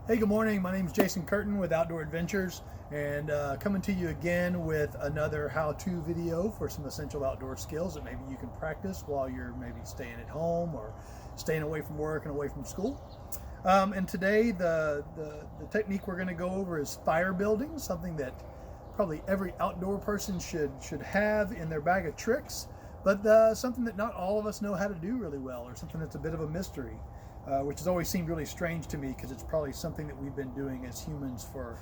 Hey, good morning. My name is Jason Curtin with Outdoor Adventures, and coming to you again with another how-to video for some essential outdoor skills that maybe you can practice while you're maybe staying at home or staying away from work and away from school. And today, the technique we're going to go over is fire building, something that probably every outdoor person should have in their bag of tricks, but something that not all of us know how to do really well, or something that's a bit of a mystery. Which has always seemed really strange to me because it's probably something that we've been doing as humans for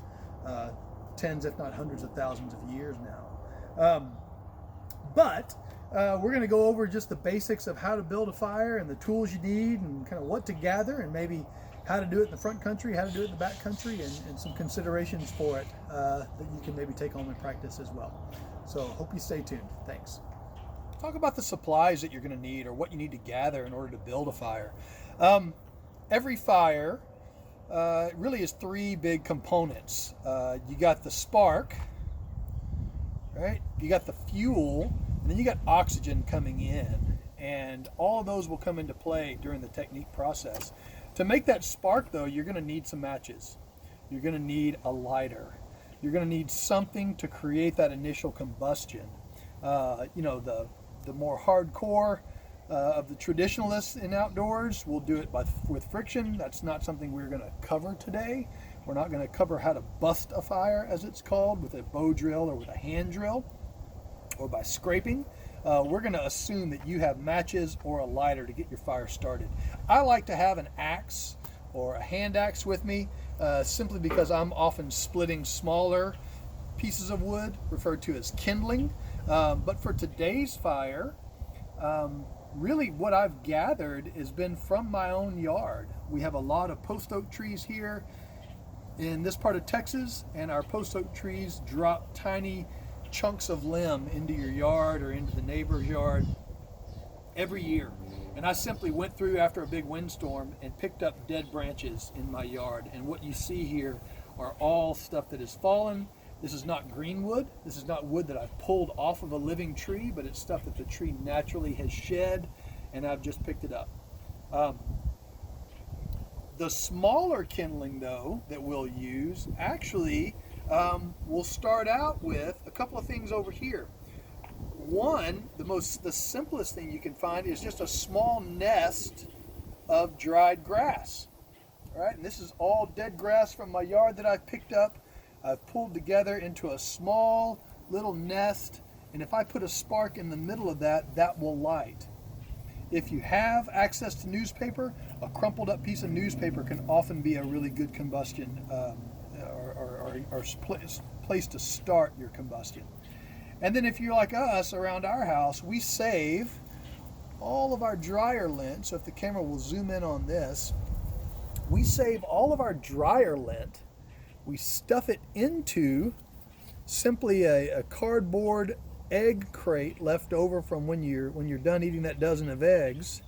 tens, if not hundreds of thousands of years now. But we're going to go over just the basics of how to build a fire and the tools you need and kind of what to gather and maybe how to do it in the front country, how to do it in the back country, and some considerations for it that you can maybe take home and practice as well. So hope you stay tuned. Thanks. Talk about the supplies that you're going to need or what you need to gather in order to build a fire. Every fire really is three big components. You got the spark, right? You got the fuel, and then you got oxygen coming in. And all of those will come into play during the technique process. To make that spark, though, you're going to need some matches. You're going to need a lighter. You're going to need something to create that initial combustion. The more hardcore of the traditionalists in outdoors will do it with friction. That's not something we're going to cover today. We're not going to cover how to bust a fire, as it's called, with a bow drill or with a hand drill or by scraping. We're going to assume that you have matches or a lighter to get your fire started. I like to have an axe or a hand axe with me simply because I'm often splitting smaller pieces of wood, referred to as kindling. But for today's fire, really what I've gathered has been from my own yard. We have a lot of post oak trees here in this part of Texas, and our post oak trees drop tiny chunks of limb into your yard or into the neighbor's yard every year. And I simply went through after a big windstorm and picked up dead branches in my yard. And what you see here are all stuff that has fallen. This is not green wood. This is not wood that I've pulled off of a living tree, but it's stuff that the tree naturally has shed, and I've just picked it up. The smaller kindling, though, that we'll use, actually, we'll start out with a couple of things over here. One, the simplest thing you can find is just a small nest of dried grass. All right, and this is all dead grass from my yard that I've picked up. I've pulled together into a small little nest, and if I put a spark in the middle of that, that will light. If you have access to newspaper, a crumpled up piece of newspaper can often be a really good combustion or place to start your combustion. And then if you're like us around our house, we save all of our dryer lint. So if the camera will zoom in on this, we save all of our dryer lint. We stuff it into simply a cardboard egg crate left over from when you're done eating that dozen of eggs.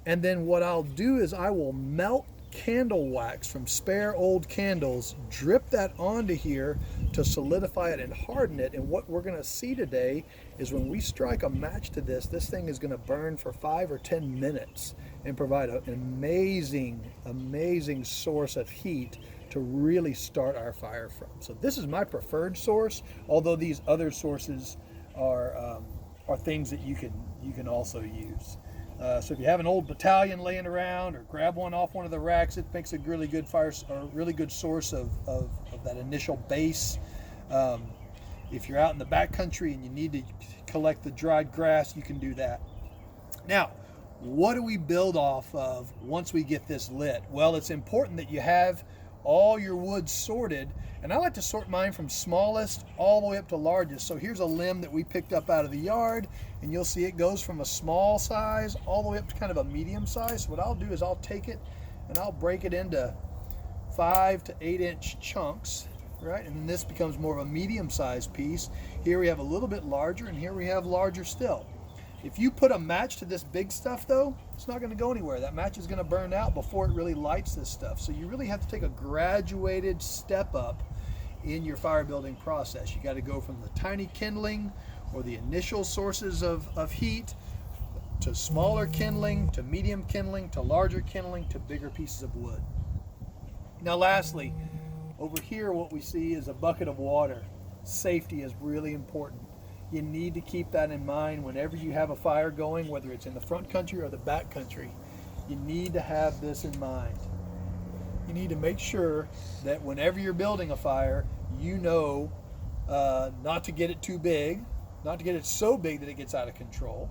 And then what I'll do is I will melt candle wax from spare old candles, drip that onto here to solidify it and harden it. And what we're going to see today is when we strike a match to this thing is going to burn for 5 or 10 minutes and provide an amazing source of heat to really start our fire from. So this is my preferred source, although these other sources are things that you can also use. So if you have an old battalion laying around, or grab one off one of the racks, it makes a really good fire or really good source of that initial base. If you're out in the backcountry and you need to collect the dried grass, you can do that. Now, what do we build off of once we get this lit? Well, it's important that you have all your wood sorted, and I like to sort mine from smallest all the way up to largest. So here's a limb that we picked up out of the yard, and you'll see it goes from a small size all the way up to kind of a medium size. So what I'll do is I'll take it and I'll break it into 5 to 8 inch chunks, right? And then this becomes more of a medium sized piece. Here we have a little bit larger, and here we have larger still. If you put a match to this big stuff, though, it's not going to go anywhere. That match is going to burn out before it really lights this stuff. So you really have to take a graduated step up in your fire building process. You got to go from the tiny kindling or the initial sources of heat to smaller kindling, to medium kindling, to larger kindling, to bigger pieces of wood. Now lastly, over here what we see is a bucket of water. Safety is really important. You need to keep that in mind whenever you have a fire going, whether it's in the front country or the back country. You need to have this in mind. You need to make sure that whenever you're building a fire, you know not to get it too big, not to get it so big that it gets out of control.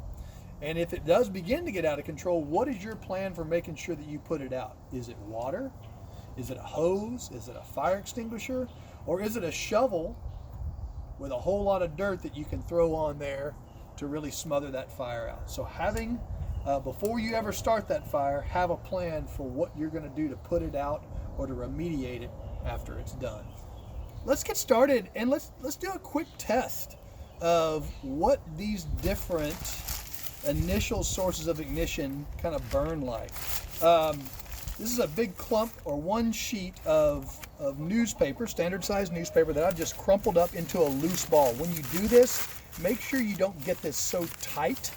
And if it does begin to get out of control, what is your plan for making sure that you put it out? Is it water? Is it a hose? Is it a fire extinguisher? Or is it a shovel with a whole lot of dirt that you can throw on there to really smother that fire out? So having, before you ever start that fire, have a plan for what you're going to do to put it out or to remediate it after it's done. Let's get started and let's do a quick test of what these different initial sources of ignition kind of burn like. This is a big clump or one sheet of newspaper, standard size newspaper, that I've just crumpled up into a loose ball. When you do this, make sure you don't get this so tight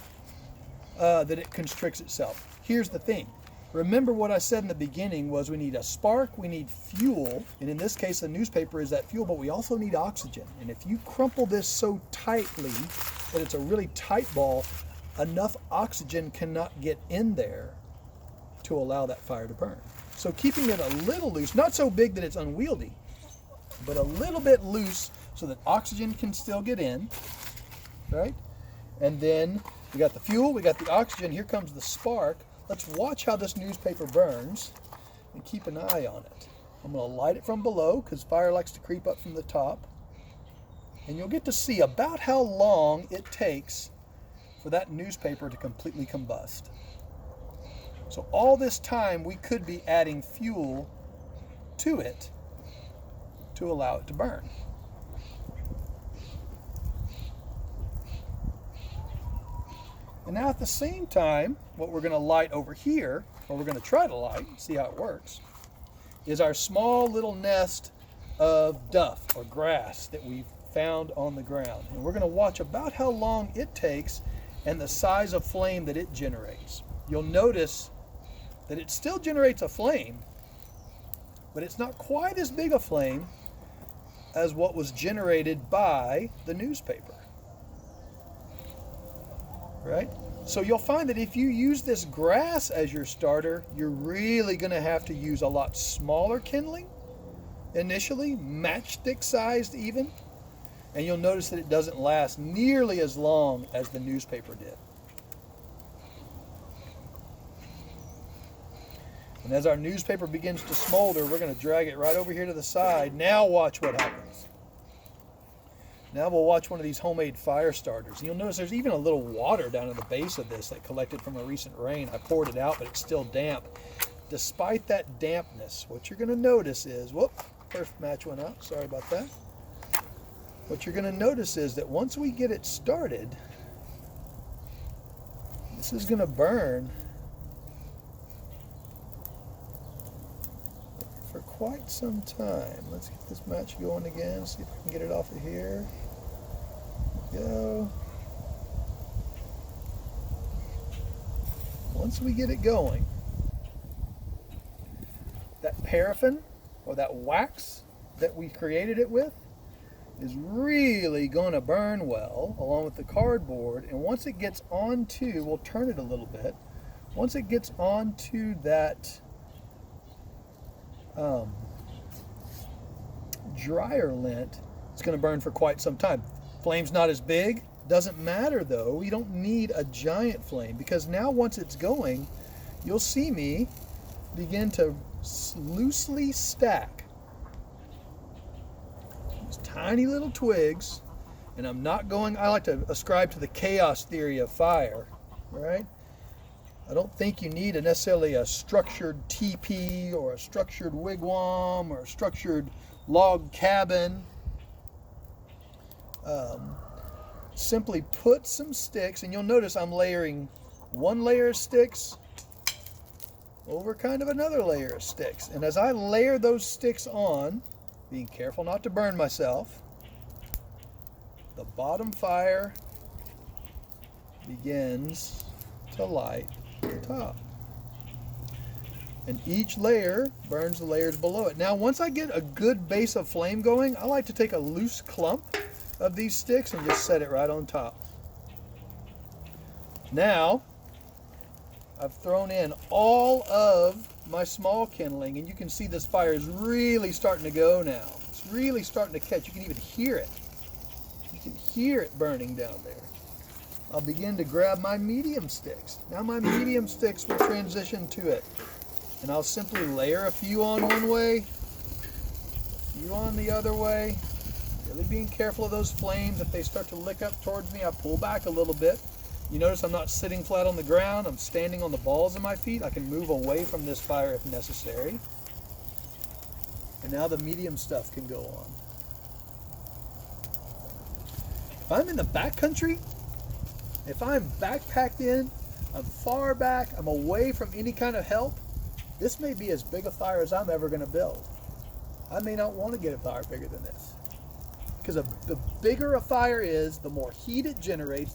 that it constricts itself. Here's the thing. Remember what I said in the beginning was we need a spark, we need fuel, and in this case the newspaper is that fuel, but we also need oxygen. And if you crumple this so tightly that it's a really tight ball, enough oxygen cannot get in there to allow that fire to burn. So keeping it a little loose, not so big that it's unwieldy, but a little bit loose so that oxygen can still get in, right? And then we got the fuel, we got the oxygen, here comes the spark. Let's watch how this newspaper burns and keep an eye on it. I'm going to light it from below because fire likes to creep up from the top. And you'll get to see about how long it takes for that newspaper to completely combust. So all this time we could be adding fuel to it to allow it to burn. And now at the same time, what we're going to light over here, or we're going to try to light, see how it works, is our small little nest of duff or grass that we've found on the ground. And we're going to watch about how long it takes and the size of flame that it generates. You'll notice that it still generates a flame, but it's not quite as big a flame as what was generated by the newspaper. Right? So you'll find that if you use this grass as your starter, you're really going to have to use a lot smaller kindling initially, matchstick sized even, and you'll notice that it doesn't last nearly as long as the newspaper did. And as our newspaper begins to smolder, we're going to drag it right over here to the side. Now watch what happens. Now we'll watch one of these homemade fire starters. And you'll notice there's even a little water down at the base of this that collected from a recent rain. I poured it out, but it's still damp. Despite that dampness, what you're going to notice is, whoop, first match went out. Sorry about that. What you're going to notice is that once we get it started, this is going to burn for quite some time. Let's get this match going again, see if I can get it off of here. Go. Once we get it going, that paraffin or that wax that we created it with is really going to burn well along with the cardboard. And once it gets onto, we'll turn it a little bit, once it gets onto that dryer lint, it's going to burn for quite some time. Flame's not as big, doesn't matter though. You don't need a giant flame because now once it's going, you'll see me begin to loosely stack these tiny little twigs. And I'm not going, I like to ascribe to the chaos theory of fire, right? I don't think you need necessarily a structured teepee or a structured wigwam or a structured log cabin. Simply put some sticks, and you'll notice I'm layering one layer of sticks over kind of another layer of sticks. And as I layer those sticks on, being careful not to burn myself, the bottom fire begins to light the top. And each layer burns the layers below it. Now, once I get a good base of flame going, I like to take a loose clump of these sticks and just set it right on top. Now, I've thrown in all of my small kindling, and you can see this fire is really starting to go now. It's really starting to catch. You can even hear it. You can hear it burning down there. I'll begin to grab my medium sticks. Now my medium sticks will transition to it. And I'll simply layer a few on one way, a few on the other way. Really being careful of those flames. If they start to lick up towards me, I pull back a little bit. You notice I'm not sitting flat on the ground. I'm standing on the balls of my feet. I can move away from this fire if necessary. And now the medium stuff can go on. If I'm in the back country, if I'm backpacked in, I'm far back, I'm away from any kind of help, this may be as big a fire as I'm ever going to build. I may not want to get a fire bigger than this. Because the bigger a fire is, the more heat it generates,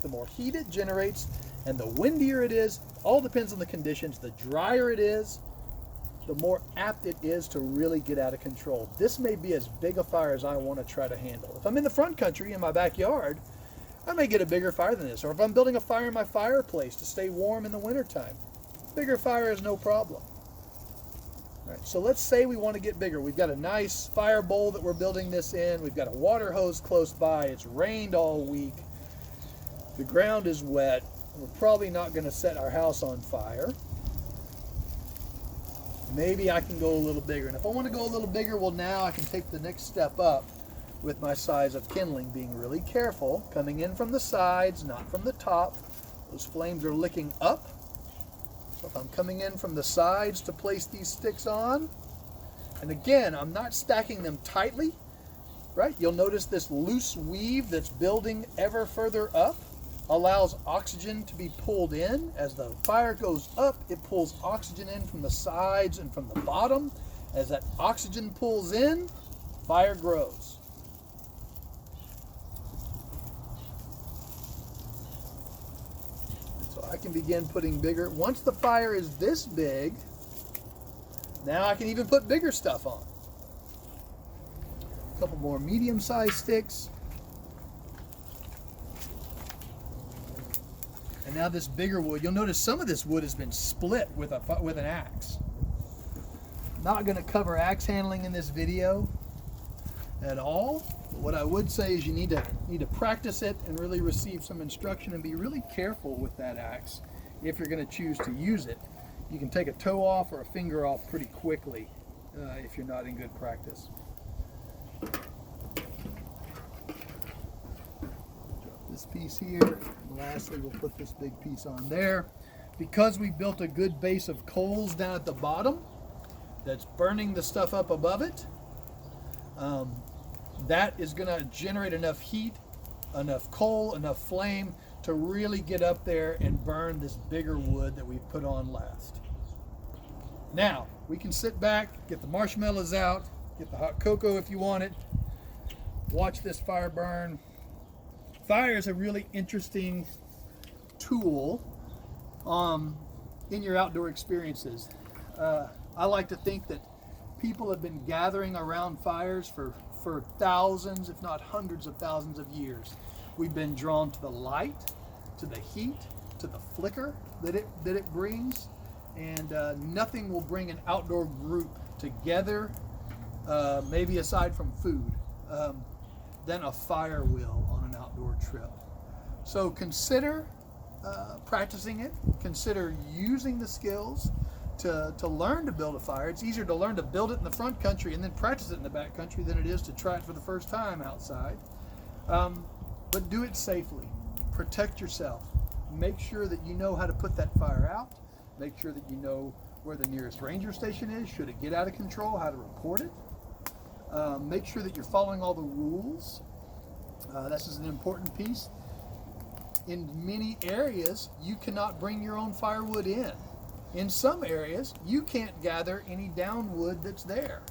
and the windier it is. All depends on the conditions. The drier it is, the more apt it is to really get out of control. This may be as big a fire as I want to try to handle. If I'm in the front country, in my backyard, I may get a bigger fire than this. Or if I'm building a fire in my fireplace to stay warm in the wintertime, bigger fire is no problem. All right, so let's say we want to get bigger. We've got a nice fire bowl that we're building this in. We've got a water hose close by. It's rained all week. The ground is wet. We're probably not going to set our house on fire. Maybe I can go a little bigger. And if I want to go a little bigger, well, now I can take the next step up with my size of kindling, being really careful, coming in from the sides, not from the top. Those flames are licking up. So if I'm coming in from the sides to place these sticks on, and again, I'm not stacking them tightly, right? You'll notice this loose weave that's building ever further up allows oxygen to be pulled in. As the fire goes up, it pulls oxygen in from the sides and from the bottom. As that oxygen pulls in, fire grows. I can begin putting bigger. Once the fire is this big, now I can even put bigger stuff on. A couple more medium-sized sticks. And now this bigger wood, you'll notice some of this wood has been split with an axe. Not going to cover axe handling in this video at all. But what I would say is you need to practice it and really receive some instruction and be really careful with that axe if you're going to choose to use it. You can take a toe off or a finger off pretty quickly if you're not in good practice. Drop this piece here. And lastly, we'll put this big piece on there. Because we built a good base of coals down at the bottom that's burning the stuff up above it, that is going to generate enough heat, enough coal, enough flame to really get up there and burn this bigger wood that we've put on last. Now, we can sit back, get the marshmallows out, get the hot cocoa if you want it, watch this fire burn. Fire is a really interesting tool in your outdoor experiences. I like to think that people have been gathering around fires for thousands, if not hundreds of thousands of years. We've been drawn to the light, to the heat, to the flicker that it brings, and nothing will bring an outdoor group together, maybe aside from food, than a fire will on an outdoor trip. So consider practicing it. Consider using the skills to learn to build a fire. It's easier to learn to build it in the front country and then practice it in the back country than it is to try it for the first time outside. But do it safely. Protect yourself. Make sure that you know how to put that fire out. Make sure that you know where the nearest ranger station is, should it get out of control, how to report it. Make sure that you're following all the rules. This is an important piece. In many areas, you cannot bring your own firewood in. In some areas, you can't gather any down wood that's there.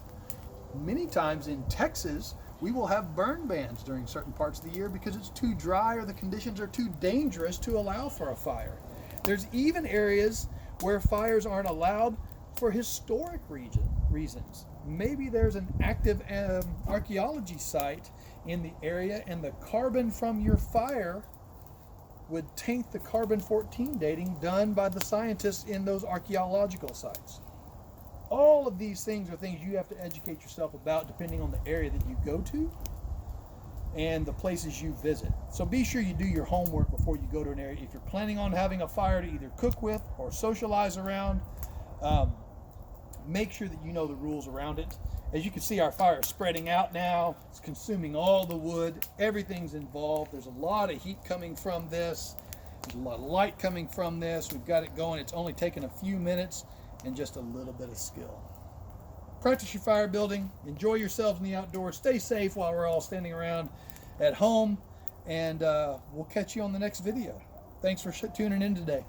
Many times in Texas, we will have burn bans during certain parts of the year because it's too dry or the conditions are too dangerous to allow for a fire. There's even areas where fires aren't allowed for historic reasons. Maybe there's an active archaeology site in the area, and the carbon from your fire would taint the carbon-14 dating done by the scientists in those archaeological sites. All of these things are things you have to educate yourself about depending on the area that you go to and the places you visit. So be sure you do your homework before you go to an area. If you're planning on having a fire to either cook with or socialize around, make sure that you know the rules around it. As you can see, our fire is spreading out now. It's consuming all the wood. Everything's involved. There's a lot of heat coming from this. There's a lot of light coming from this. We've got it going. It's only taken a few minutes and just a little bit of skill. Practice your fire building. Enjoy yourselves in the outdoors. Stay safe while we're all standing around at home. And we'll catch you on the next video. Thanks for tuning in today.